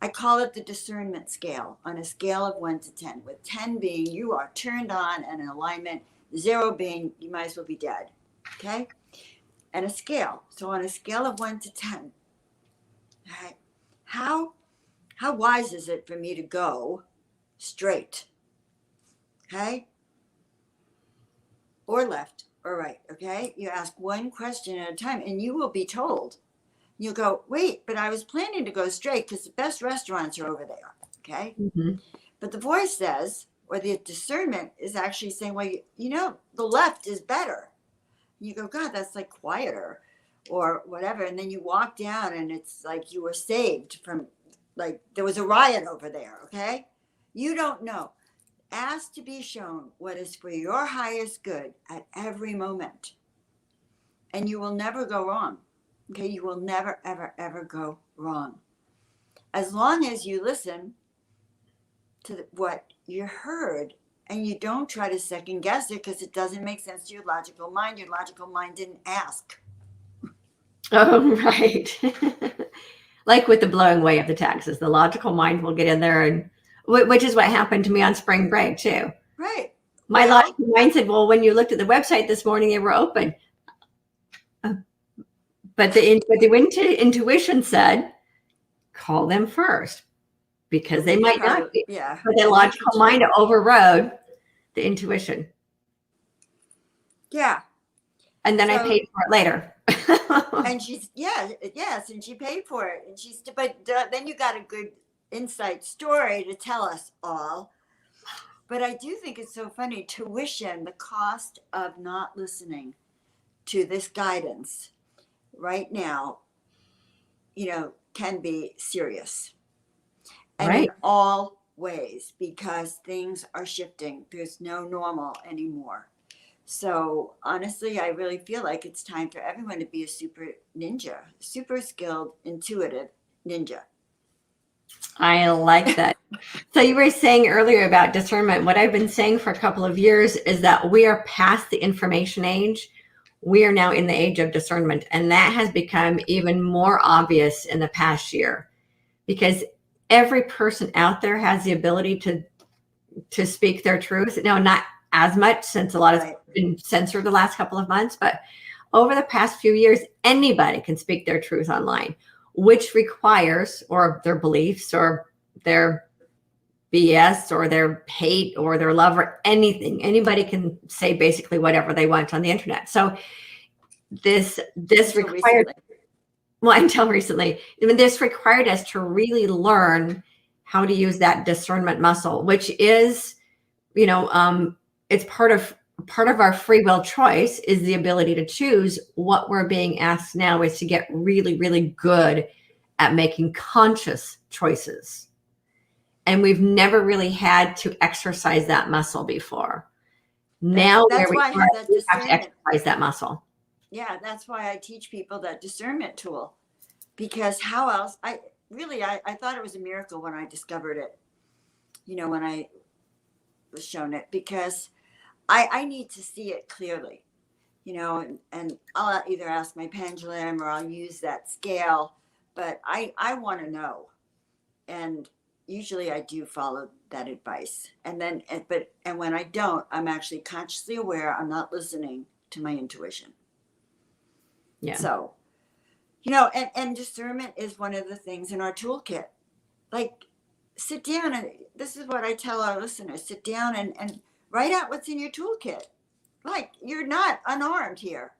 S2: I call it the discernment scale, on a scale of 1 to 10, with 10 being you are turned on and in alignment, 0 being you might as well be dead. Okay? And a scale. So on a scale of 1 to 10, all right, how wise is it for me to go straight? Okay? Or left or right, okay? You ask one question at a time and you will be told. You'll go, wait, but I was planning to go straight because the best restaurants are over there, okay? Mm-hmm. But the voice says, or the discernment is actually saying, well, the left is better. You go, God, that's like quieter or whatever. And then you walk down and it's like you were saved from, like, there was a riot over there, okay? You don't know. Ask to be shown what is for your highest good at every moment. And you will never go wrong. Okay, you will never, ever, ever go wrong. As long as you listen to what you heard and you don't try to second guess it because it doesn't make sense to your logical mind. Your logical mind didn't ask.
S1: Oh, right. Like with the blowing away of the taxes, the logical mind will get in there, and which is what happened to me on spring break too.
S2: Right.
S1: My logical mind said, well, when you looked at the website this morning, they were open. But the intuition said, call them first, because they might not be.
S2: Yeah.
S1: But the logical mind overrode the intuition.
S2: Yeah.
S1: And then I paid for it later.
S2: And and she paid for it. And but then you got a good insight story to tell us all. But I do think it's so funny. Tuition, the cost of not listening to this guidance right now, can be serious. And in all ways, because things are shifting. There's no normal anymore. So honestly, I really feel like it's time for everyone to be a super ninja, super skilled, intuitive ninja.
S1: I like that. So you were saying earlier about discernment. What I've been saying for a couple of years is that we are past the information age. We are now in the age of discernment. And that has become even more obvious in the past year, because every person out there has the ability to speak their truth. Now, not as much, since a lot of been censored the last couple of months, but over the past few years, anybody can speak their truth online, which requires, or their beliefs or their BS or their hate or their love or anything. Anybody can say basically whatever they want on the internet. So this
S2: Until
S1: required,
S2: recently.
S1: well, until recently, I mean, this required us to really learn how to use that discernment muscle, which is, it's part of our free will choice is the ability to choose. What we're being asked now is to get really, really good at making conscious choices. And we've never really had to exercise that muscle before. Now
S2: That's why I have that
S1: we have to
S2: discernment.
S1: exercise that muscle.
S2: Yeah, that's why I teach people that discernment tool, because how else? I thought it was a miracle when I discovered it. When I was shown it, because I need to see it clearly. And I'll either ask my pendulum or I'll use that scale, but I want to know, and usually I do follow that advice. And then, and when I don't, I'm actually consciously aware I'm not listening to my intuition.
S1: Yeah.
S2: So, and discernment is one of the things in our toolkit. Like, sit down, and this is what I tell our listeners: sit down and write out what's in your toolkit. Like, you're not unarmed here.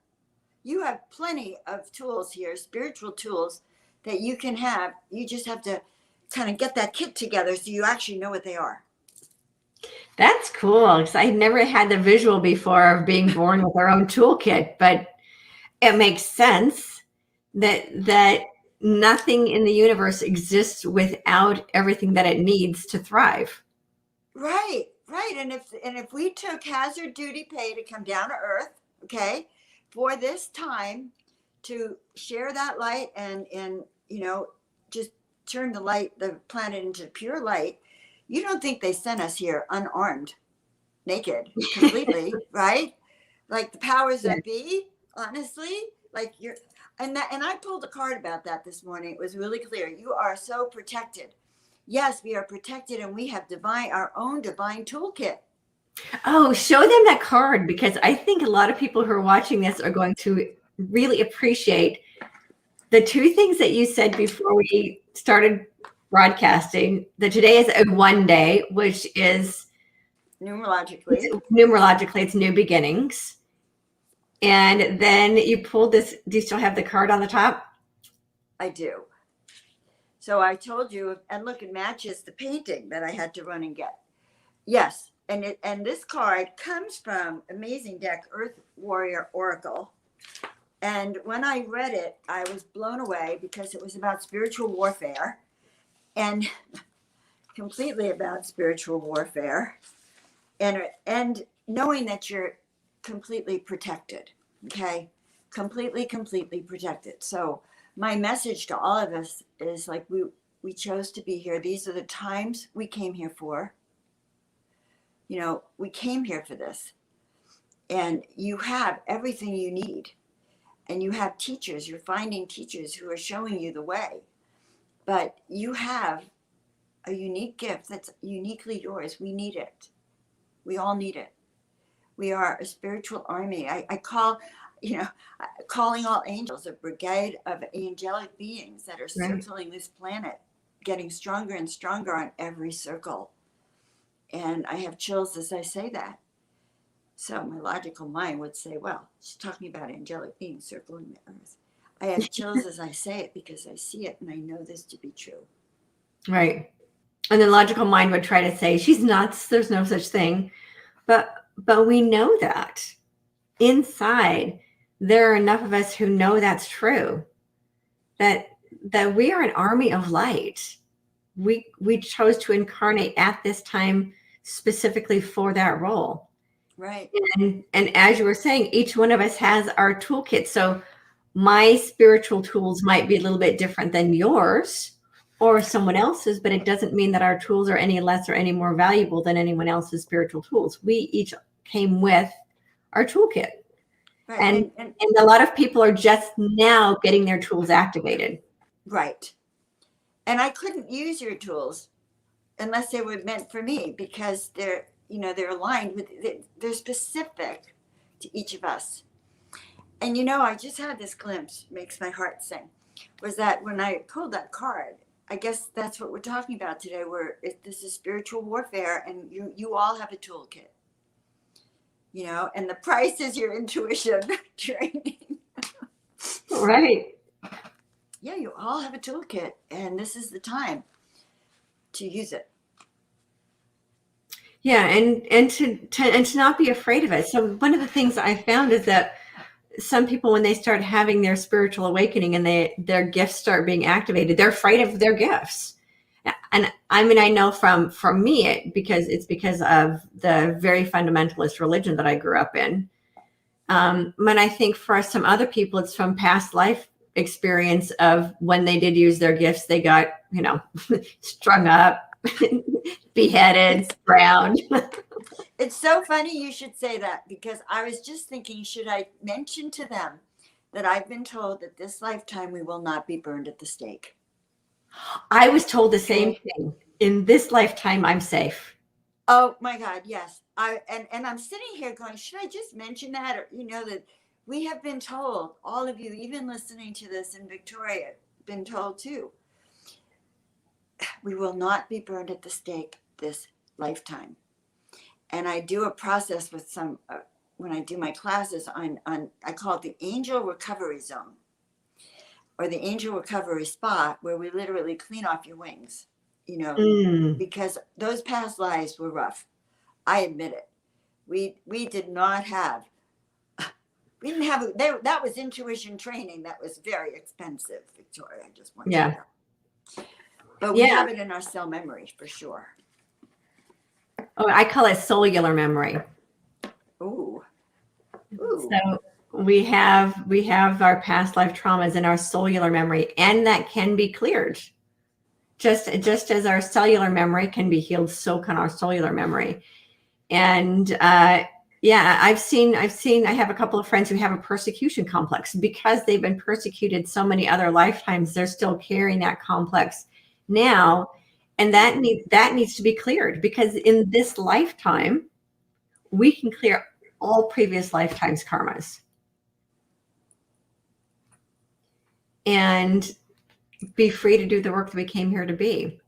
S2: You have plenty of tools here, spiritual tools that you can have. You just have to kind of get that kit together so you actually know what they are.
S1: That's cool, because I never had the visual before of being born with our own toolkit, but it makes sense that nothing in the universe exists without everything that it needs to thrive.
S2: Right. And if we took hazard duty pay to come down to Earth, okay, for this time to share that light and just turn the planet into pure light, you don't think they sent us here unarmed, naked, completely, right? Like the powers that be, honestly, like and I pulled a card about that this morning. It was really clear. You are so protected. Yes, we are protected, and we have our own divine toolkit.
S1: Oh, show them that card, because I think a lot of people who are watching this are going to really appreciate the two things that you said before we started broadcasting. That today is a one day, which is
S2: Numerologically,
S1: it's new beginnings. And then you pulled this. Do you still have the card on the top?
S2: I do. So I told you, and look, it matches the painting that I had to run and get. Yes, and this card comes from Amazing Deck Earth Warrior Oracle. And when I read it, I was blown away because it was about spiritual warfare, and completely about spiritual warfare, and knowing that you're completely protected. Okay, completely protected. So my message to all of us is, like, we chose to be here. These are the times we came here for. We came here for this, and you have everything you need, and you have teachers. You're finding teachers who are showing you the way, but you have a unique gift that's uniquely yours. We need it. We all need it. We are a spiritual army. I call, calling all angels, a brigade of angelic beings that are circling this planet, getting stronger and stronger on every circle. And I have chills as I say that. So my logical mind would say, well, she's talking about angelic beings circling the earth. I have chills as I say it because I see it and I know this to be true.
S1: Right. And the logical mind would try to say, she's nuts. There's no such thing. But we know that inside there are enough of us who know that's true, that we are an army of light. We chose to incarnate at this time specifically for that role.
S2: Right.
S1: And as you were saying, each one of us has our toolkit. So my spiritual tools might be a little bit different than yours or someone else's, but it doesn't mean that our tools are any less or any more valuable than anyone else's spiritual tools. We each came with our toolkit. Right. And a lot of people are just now getting their tools activated.
S2: Right. And I couldn't use your tools unless they were meant for me, because they're aligned with, they're specific to each of us. And you know, I just had this glimpse, makes my heart sing, was that when I pulled that card, I guess that's what we're talking about today, where this is spiritual warfare, and you all have a toolkit, you know, and the price is your intuition training.
S1: Right.
S2: Yeah, you all have a toolkit, and this is the time to use it.
S1: Yeah, and to not be afraid of it. So one of the things I found is that some people, when they start having their spiritual awakening and their gifts start being activated, they're afraid of their gifts. And I mean, I know from me, because of the very fundamentalist religion that I grew up in. But I think for some other people, it's from past life experience of when they did use their gifts, they got, strung up, beheaded, drowned.
S2: It's so funny you should say that, because I was just thinking, should I mention to them that I've been told that this lifetime we will not be burned at the stake?
S1: I was told the same thing. In this lifetime, I'm safe.
S2: Oh my God, yes. And I'm sitting here going, should I just mention that? Or, that we have been told, all of you, even listening to this in Victoria, been told too, we will not be burned at the stake this lifetime. And I do a process with some, when I do my classes on, I call it the angel recovery zone, or the angel recovery spot, where we literally clean off your wings, because those past lives were rough. I admit it. We did not have, we didn't have, that was intuition training. That was very expensive, Victoria. I just want you to know. But we have it in our cell memory for sure.
S1: Oh, I call it cellular memory.
S2: Ooh.
S1: So we have our past life traumas in our cellular memory, and that can be cleared. Just as our cellular memory can be healed, so can our cellular memory. And I've seen, I have a couple of friends who have a persecution complex because they've been persecuted so many other lifetimes. They're still carrying that complex now. And that needs to be cleared, because in this lifetime, we can clear all previous lifetimes' karmas and be free to do the work that we came here to be.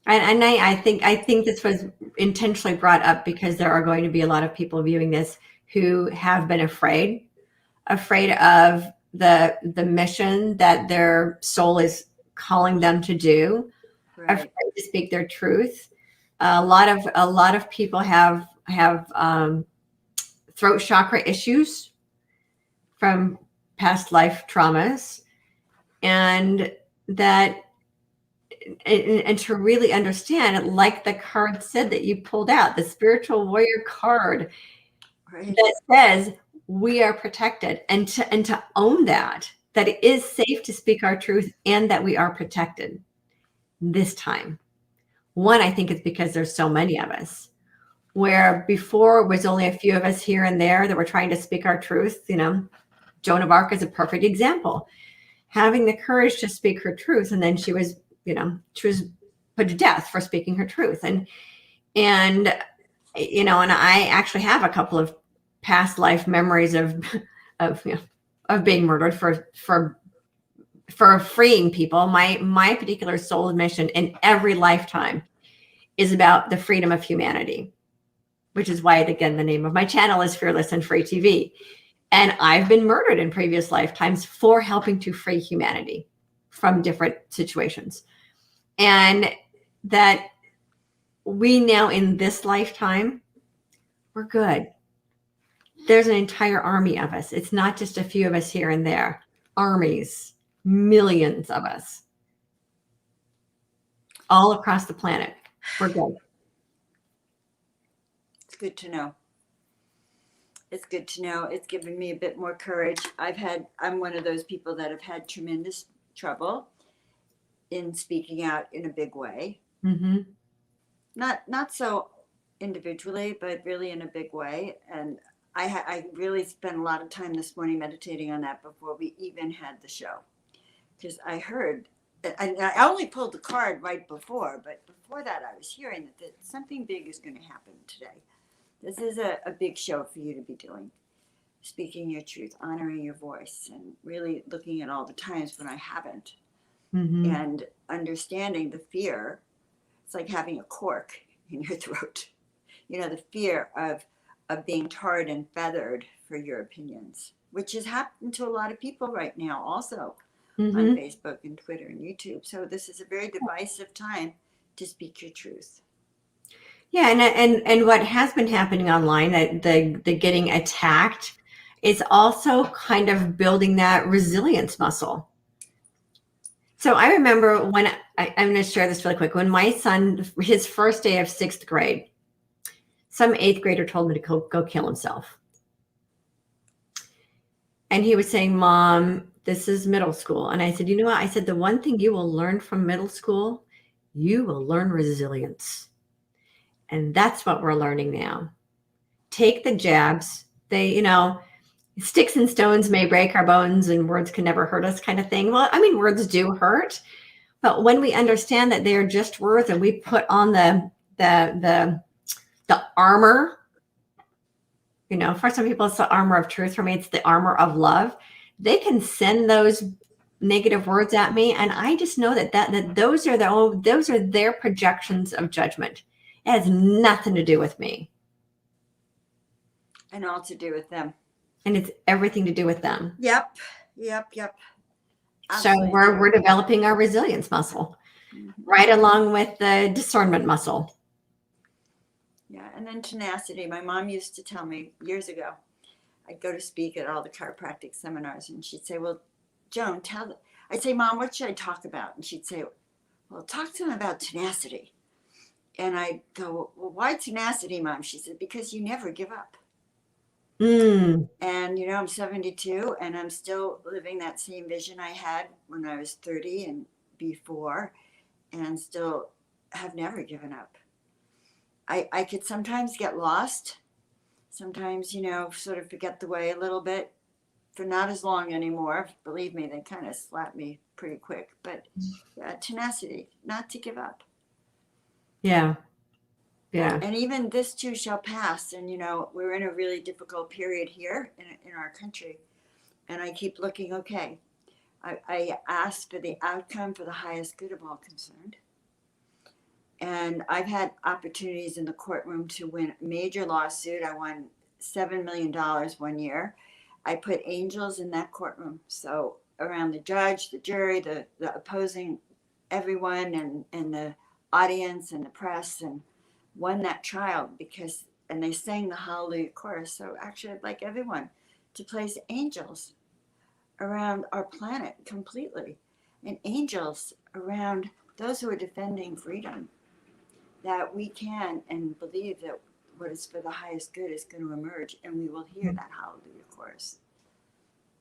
S1: And I think this was intentionally brought up because there are going to be a lot of people viewing this who have been afraid of the mission that their soul is calling them to do, afraid to speak their truth. A lot of people have throat chakra issues from past life traumas, and to really understand, like the card said that you pulled out, the spiritual warrior card, that says we are protected, and to own that it is safe to speak our truth and that we are protected this time. One, I think it's because there's so many of us, where before it was only a few of us here and there that were trying to speak our truth. Joan of Arc is a perfect example, having the courage to speak her truth, and then she was put to death for speaking her truth. And I actually have a couple of past life memories of being murdered for freeing people. My particular soul mission in every lifetime is about the freedom of humanity, which is why, again, the name of my channel is Fearless and Free TV. And I've been murdered in previous lifetimes for helping to free humanity from different situations. And that we now, in this lifetime, we're good. There's an entire army of us. It's not just a few of us here and there. Armies, millions of us, all across the planet. We're good.
S2: It's good to know. It's good to know. It's given me a bit more courage. I'm one of those people that have had tremendous trouble in speaking out in a big way.
S1: Mm-hmm.
S2: Not so individually, but really in a big way. And I really spent a lot of time this morning meditating on that before we even had the show, because I heard, and I only pulled the card right before, but before that I was hearing that something big is going to happen today. This is a big show for you to be doing. speaking your truth, honoring your voice, and really looking at all the times when I haven't,
S1: Mm-hmm.
S2: and understanding the fear. It's like having a cork in your throat. The fear of being tarred and feathered for your opinions, which has happened to a lot of people right now, also on
S1: Mm-hmm.
S2: Facebook and Twitter and YouTube. So this is a very divisive time to speak your truth.
S1: Yeah, and what has been happening online, that the getting attacked, is also kind of building that resilience muscle. So I remember when I'm going to share this really quick. When my son, his first day of sixth grade, some eighth grader told me to go kill himself. And he was saying, Mom, this is middle school. And I said, you know what? I said, the one thing you will learn from middle school, you will learn resilience. And that's what we're learning now. Take the jabs. Sticks and stones may break our bones and words can never hurt us, kind of thing. Well, I mean, words do hurt. But when we understand that they're just words and we put on the armor, for some people it's the armor of truth. For me, it's the armor of love. They can send those negative words at me, and I just know that those are their projections of judgment. It has nothing to do with me,
S2: And all to do with them.
S1: and it's everything to do with them.
S2: Yep.
S1: Absolutely. So we're developing our resilience muscle, right along with the discernment muscle.
S2: Yeah, and then tenacity. My mom used to tell me years ago, I'd go to speak at all the chiropractic seminars, and she'd say, well, Joan, I'd say, Mom, what should I talk about? And she'd say, well, talk to them about tenacity. And I'd go, well, why tenacity, Mom? She said, because you never give up.
S1: Mm.
S2: And, I'm 72, and I'm still living that same vision I had when I was 30 and before, and still have never given up. I could sometimes get lost, sometimes, sort of forget the way a little bit, for not as long anymore. Believe me, they kind of slap me pretty quick. But tenacity, not to give up.
S1: Yeah. Yeah.
S2: And even this too shall pass. And, we're in a really difficult period here in our country. And I keep looking, okay, I asked for the outcome for the highest good of all concerned. And I've had opportunities in the courtroom to win a major lawsuit. I won $7 million one year. I put angels in that courtroom. So around the judge, the jury, the opposing everyone, and the audience and the press, and won that trial and they sang the Hallelujah chorus. So actually I'd like everyone to place angels around our planet completely, and angels around those who are defending freedom, that we can and believe that what is for the highest good is going to emerge, and we will hear that Hallelujah chorus.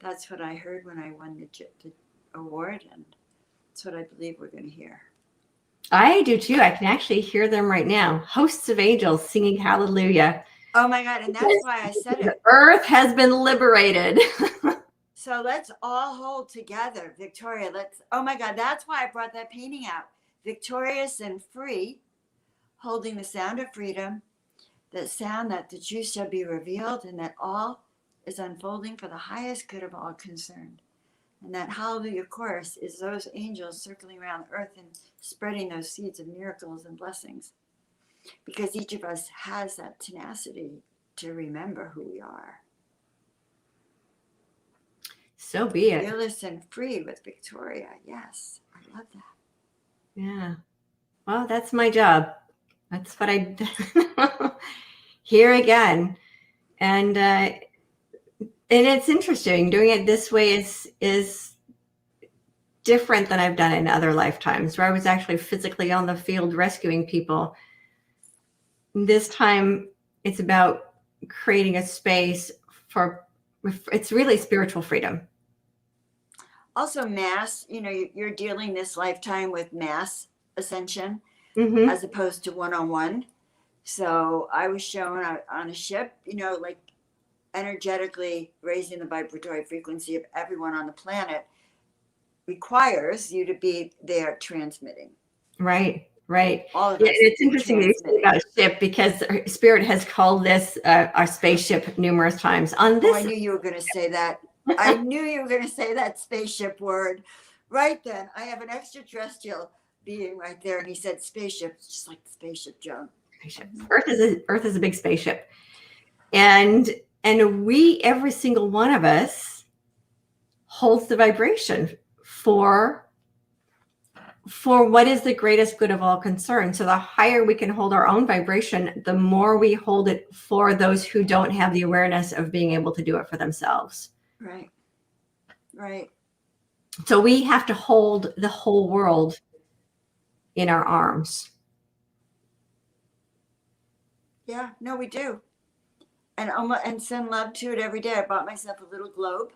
S2: That's what I heard when I won the award, and that's what I believe we're going to hear.
S1: I do too. I can actually hear them right now. Hosts of angels singing hallelujah.
S2: Oh my God, and that's why I said it.
S1: The earth has been liberated.
S2: So let's all hold together, Victoria. Oh my God, that's why I brought that painting out. Victorious and free, holding the sound of freedom, the sound that the truth shall be revealed, and that all is unfolding for the highest good of all concerned. And that Hallelujah chorus is those angels circling around the earth and spreading those seeds of miracles and blessings. Because each of us has that tenacity to remember who we are.
S1: So be it.
S2: Fearless and free with Victoria. Yes, I love that.
S1: Yeah. Well, that's my job. That's what I here again. And it's interesting. Doing it this way is different than I've done in other lifetimes, where I was actually physically on the field rescuing people. This time it's about creating a space it's really spiritual freedom.
S2: Also mass, you're dealing this lifetime with mass ascension,
S1: mm-hmm.
S2: as opposed to one-on-one. So I was shown on a ship, like energetically raising the vibratory frequency of everyone on the planet requires you to be there transmitting.
S1: Right. Right.
S2: All of
S1: Yeah,
S2: us
S1: and it's
S2: can
S1: interesting that you
S2: transmit
S1: say
S2: it.
S1: about ship because Spirit has called this our spaceship numerous times. On
S2: Oh, I
S1: this,
S2: knew you were going to say that. I knew you were going to say that spaceship word. Right then, I have an extraterrestrial being right there, and he said spaceship. It's just like the spaceship, Joan.
S1: spaceship. Earth is a big spaceship, and we, every single one of us, holds the vibration for what is the greatest good of all concerned. So the higher we can hold our own vibration, the more we hold it for those who don't have the awareness of being able to do it for themselves.
S2: Right. Right.
S1: So we have to hold the whole world in our arms.
S2: Yeah. No, we do. And send love to it every day. I bought myself a little globe,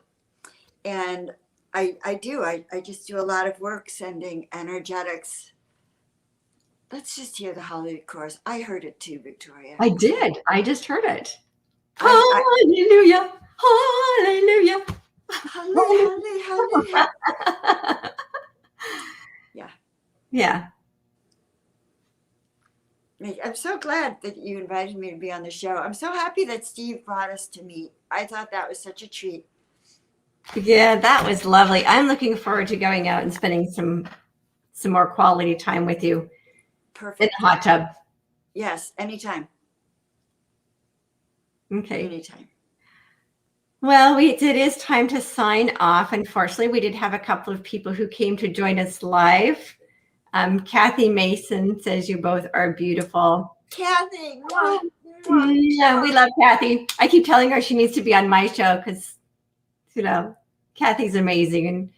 S2: and I do. I just do a lot of work sending energetics. Let's just hear the holiday chorus. I heard it too, Victoria.
S1: I did. I just heard it.
S2: I
S1: Hallelujah. Hallelujah.
S2: Holly, Holly. Yeah.
S1: Yeah.
S2: I'm so glad that you invited me to be on the show. I'm so happy that Steve brought us to meet. I thought that was such a treat.
S1: Yeah, that was lovely. I'm looking forward to going out and spending some more quality time with you in
S2: Perfect.
S1: the hot tub.
S2: Yes, anytime.
S1: Okay.
S2: Anytime.
S1: Well, it is time to sign off. Unfortunately, we did have a couple of people who came to join us live. Kathy Mason says you both are beautiful.
S2: Kathy. Mwah, mwah.
S1: Yeah, we love Kathy. I keep telling her she needs to be on my show because, Kathy's amazing. And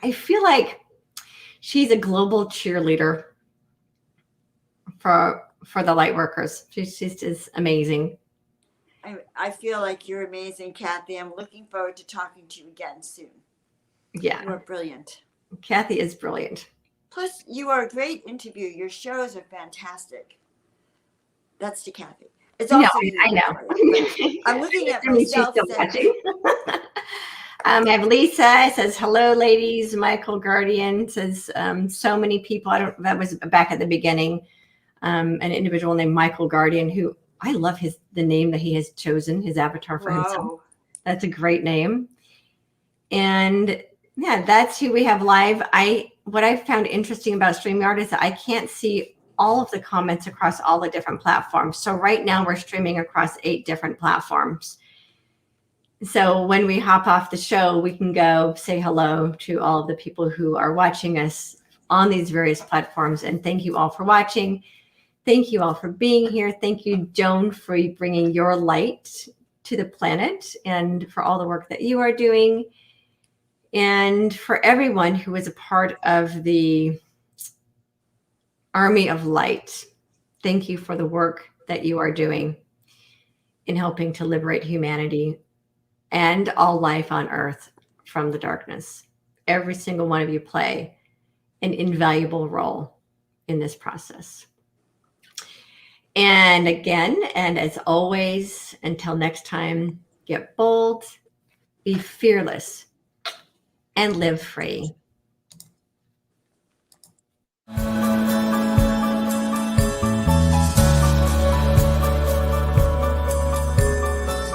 S1: I feel like she's a global cheerleader for the light workers. She's just amazing.
S2: I feel like you're amazing, Kathy. I'm looking forward to talking to you again soon.
S1: Yeah.
S2: You are brilliant.
S1: Kathy is brilliant.
S2: Plus, you are a great interviewer. Your shows are fantastic. That's to Kathy. It's also you.
S1: I know.
S2: I'm looking at myself.
S1: She's still watching. I have Lisa says, hello, ladies. Michael Guardian says, so many people. That was back at the beginning. An individual named Michael Guardian, who I love the name that he has chosen, his avatar for himself. That's a great name. And yeah, that's who we have live. What I found interesting about StreamYard is that I can't see all of the comments across all the different platforms. So right now we're streaming across 8 different platforms. So when we hop off the show, we can go say hello to all of the people who are watching us on these various platforms. And thank you all for watching. Thank you all for being here. Thank you, Joan, for bringing your light to the planet and for all the work that you are doing. And for everyone who is a part of the Army of Light, thank you for the work that you are doing in helping to liberate humanity and all life on Earth from the darkness. Every single one of you play an invaluable role in this process. And again, and as always, until next time, get bold, be fearless, and live free.